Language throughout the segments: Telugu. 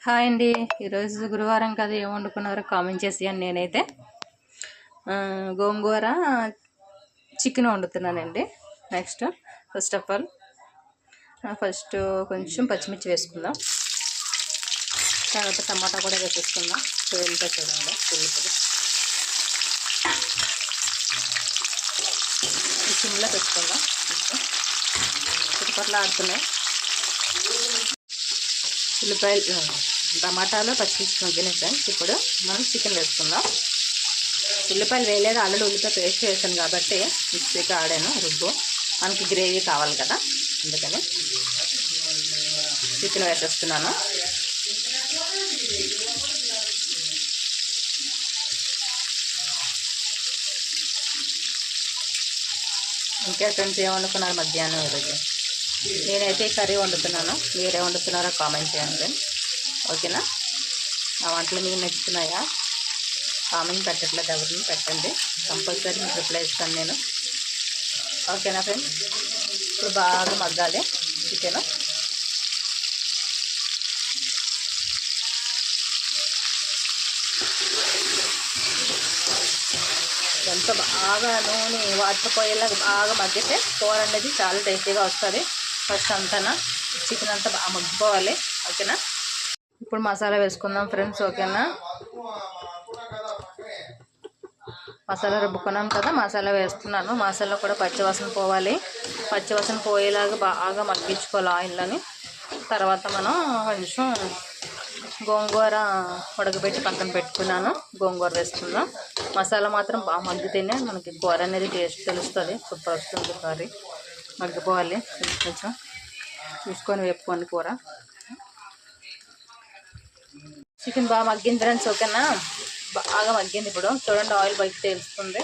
హాయ్ అండి. ఈరోజు గురువారం కదా, ఏం వండుకున్నారో కామెంట్ చేసేయండి. నేనైతే గోంగూర చికెన్ వండుతున్నానండి. ఫస్ట్ ఆఫ్ ఆల్ కొంచెం పచ్చిమిర్చి వేసుకుందాం. తర్వాత టమాటా కూడా వేసేసుకుందాం. ఎంత చూడండి, ఉల్లిపొడి సిమ్లో పెట్టుకుందాం. చుట్టుపక్కల ఆడుతున్నాయి. ఉల్లిపాయలు, టమాటాలు, పచ్చిమిర్చి మగ్గినాయి ఫ్రెండ్స్. ఇప్పుడు మనం చికెన్ వేసుకుందాం. ఉల్లిపాయలు వేయలేదు, ఆల్రెడీ ఉల్లిపాయ పేస్ట్ వేసాను కాబట్టి మిక్సీకి ఆడాను. రుబ్బు మనకి గ్రేవీ కావాలి కదా, అందుకని చికెన్ వేసేస్తున్నాను. ఇంకా ఫ్రెండ్స్ ఏం వండుకున్నారు మధ్యాహ్నం ఈరోజు? నేనైతే కర్రీ వండుతున్నాను. మీరే వండుతున్నారో కామెంట్ చేయండి. ఓకేనా? నా వంటలు మీకు నచ్చుతున్నాయా? కామెంట్ పెట్టట్లేదు, ఎవరిని పెట్టండి. కంపల్సరీ మీకు రిప్లై ఇస్తాను నేను. ఓకేనా ఫ్రెండ్స్? ఇప్పుడు బాగా మగ్గాలి చికెన్. ఎంత బాగా నూనె వాటర్ పోయేలాగా బాగా మగ్గితే కూర అనేది చాలా టేస్టీగా వస్తుంది. ఫస్ట్ అంతా చికెన్ అంతా బాగా మగ్గిపోవాలి. ఓకేనా? ఇప్పుడు మసాలా వేసుకుందాం ఫ్రెండ్స్. ఓకేనా? మసాలా రుబ్బుకున్నాం కదా, మసాలా వేస్తున్నాను. మసాలా కూడా పచ్చివాసన పోవాలి. పచ్చివాసన పోయేలాగా బాగా మగ్గించుకోవాలి ఆయిల్ని. తర్వాత మనం కొంచెం గోంగూర ఉడకబెట్టి పక్కన పెట్టుకున్నాను. గోంగూర వేసుకుందాం. మసాలా మాత్రం బాగా మగ్గితేనే మనకి కూర అనేది టేస్ట్ తెలుస్తుంది. సూపర్ వస్తుంది కర్రీ. మగ్గిపోవాలి. కొంచెం తీసుకొని వేపుకోండి కూర. చికెన్ బాగా మగ్గింది ఫ్రెండ్స్. ఓకేనా? బాగా మగ్గింది. ఇప్పుడు చూడండి, ఆయిల్ బయట తెలుస్తుంది.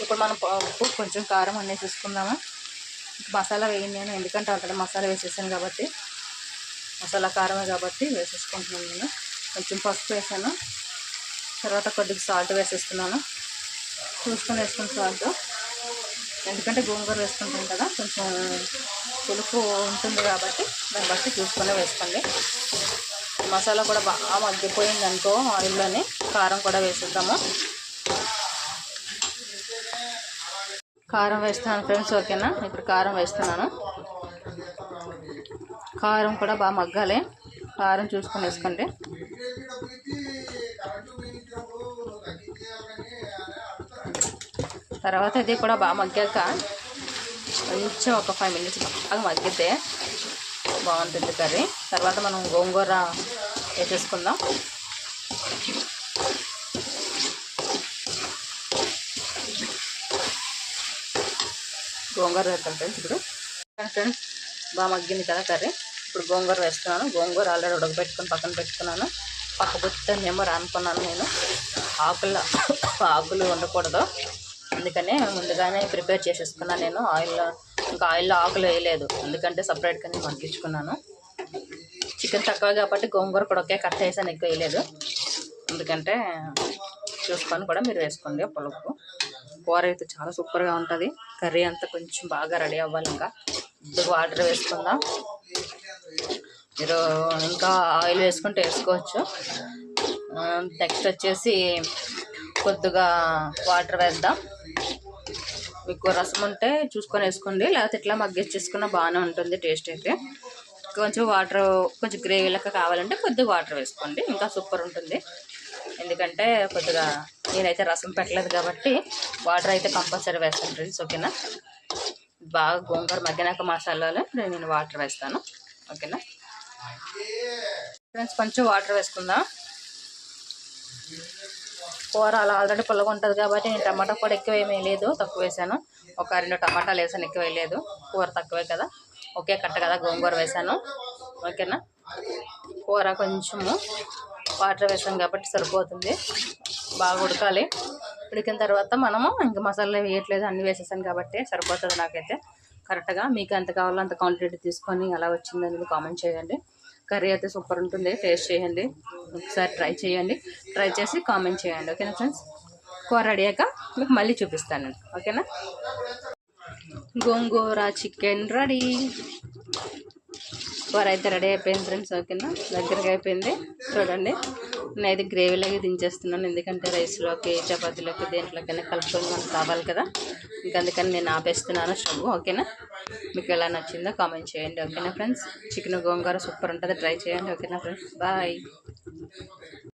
ఇప్పుడు మనం ఉప్పు, కొంచెం కారం అన్నీ తీసుకుందాము. మసాలా వేయండి నేను, ఎందుకంటే ఆల్రెడీ మసాలా వేసేసాను కాబట్టి, మసాలా కారమే కాబట్టి వేసేసుకుంటున్నాను నేను. కొంచెం పసుపు వేసాను. తర్వాత కొద్దిగా సాల్ట్ వేసేస్తున్నాను. చూసుకొని వేసుకుని సాల్ట్, ఎందుకంటే గోంగూర వేసుకుంటాం కదా, కొంచెం పులుపు ఉంటుంది కాబట్టి దాన్ని బట్టి చూసుకొని వేసుకోండి. మసాలా కూడా బాగా మగ్గిపోయింది అనుకో ఆయిల్లోని కారం కూడా వేసేద్దాము. కారం వేస్తున్నాను ఫ్రెండ్స్. ఓకేనా? ఇప్పుడు కారం వేస్తున్నాను. కారం కూడా బాగా మగ్గాలి. కారం చూసుకొని వేసుకోండి. తర్వాత ఇది కూడా బాగా మగ్గాక కొంచెం ఒక 5 minutes బాగా మగ్గితే బాగుంటుంది కర్రీ. తర్వాత మనం గోంగూర వేసేసుకుందాం. గోంగూర వేస్తాం ఫ్రెండ్స్. ఇప్పుడు ఫ్రెండ్స్ బాగా మగ్గింది కదా కర్రీ. ఇప్పుడు గోంగూర వేస్తున్నాను. గోంగూర ఆల్రెడీ ఉడకబెట్టుకొని పక్కన పెట్టుకున్నాను. పక్క పొద్దున్నేమో రానుకున్నాను నేను. ఆకులు ఉండకూడదు, అందుకనే ముందుగానే ప్రిపేర్ చేసేసుకున్నాను నేను. ఇంకా ఆయిల్లో ఆకులు వేయలేదు, ఎందుకంటే సపరేట్గా నేను మగ్గించుకున్నాను. చికెన్ తక్కువ కాబట్టి గోంగూర కూడా ఒకే కట్ వేసాను, ఎక్కువ వేయలేదు. ఎందుకంటే చూసుకొని కూడా మీరు వేసుకోండి. పులుపు కూర అయితే చాలా సూపర్గా ఉంటుంది. కర్రీ అంతా కొంచెం బాగా రెడీ అవ్వాలి. ఇంకా వాటర్ వేసుకుందాం. మీరు ఇంకా ఆయిల్ వేసుకుంటే వేసుకోవచ్చు. నెక్స్ట్ వచ్చేసి కొద్దిగా వాటర్ వేద్దాం. మీకు రసం ఉంటే చూసుకొని వేసుకోండి, లేకపోతే ఇట్లా మగ్గించేసుకున్నా బాగానే ఉంటుంది టేస్ట్ అయితే. కొంచెం వాటర్, కొంచెం గ్రేవీ లెక్క కావాలంటే కొద్దిగా వాటర్ వేసుకోండి, ఇంకా సూపర్ ఉంటుంది. ఎందుకంటే కొద్దిగా నేనైతే రసం పెట్టలేదు కాబట్టి వాటర్ అయితే కంపల్సరీ వేస్తాను ఫ్రెండ్స్. ఓకేనా? బాగా గోంగూర మగ్గినాక మసాలాలు నేను వాటర్ వేస్తాను. ఓకేనా ఫ్రెండ్స్? కొంచెం వాటర్ వేసుకుందాం. కూర అలా ఆల్రెడీ పుల్లగా ఉంటుంది కాబట్టి నేను టమాటా కూడా ఎక్కువ ఏమీ లేదు, తక్కువ వేసాను. ఒక 2 టమాటాలు వేసాను, ఎక్కువ వేయలేదు. కూర తక్కువే కదా, ఒకే కట్ట కదా గోంగూర వేసాను. ఓకేనా? కూర కొంచెము వాటర్ వేసాను కాబట్టి సరిపోతుంది. బాగా ఉడకాలి. ఉడికిన తర్వాత మనము ఇంకా మసాలా వేయట్లేదు, అన్నీ వేసేసాను కాబట్టి సరిపోతుంది నాకైతే కరెక్ట్గా. మీకు ఎంత కావాలో అంత క్వాంటిటీ తీసుకొని ఎలా వచ్చింది అనేది కామెంట్ చేయండి. కర్రీ అయితే సూపర్ ఉంటుంది. టేస్ట్ చేయండి, ఒకసారి ట్రై చేయండి. ట్రై చేసి కామెంట్ చేయండి. ఓకేనా ఫ్రెండ్స్? కూర రెడీ అయ్యాక మీకు మళ్ళీ చూపిస్తాను. ఓకేనా? గోంగూర చికెన్ రెడీ. కూర అయితే రెడీ అయిపోయింది ఫ్రెండ్స్. ఓకేనా, దగ్గరగా అయిపోయింది. చూడండి, నేనైతే గ్రేవీలాగే దించేస్తున్నాను. ఎందుకంటే రైస్లోకి, చపాతీలోకి, దేంట్లోకైనా కలుపుకొని మనకు కావాలి కదా. ఇంకా అందుకని నేను ఆపేస్తున్నాను స్టవ్. ఓకేనా, మీకు ఎలా నచ్చిందో కామెంట్ చేయండి. ఓకేనా ఫ్రెండ్స్, చికెన్ గోంగూర సూపర్ ఉంటుంది, ట్రై చేయండి. ఓకేనా ఫ్రెండ్స్, బాయ్.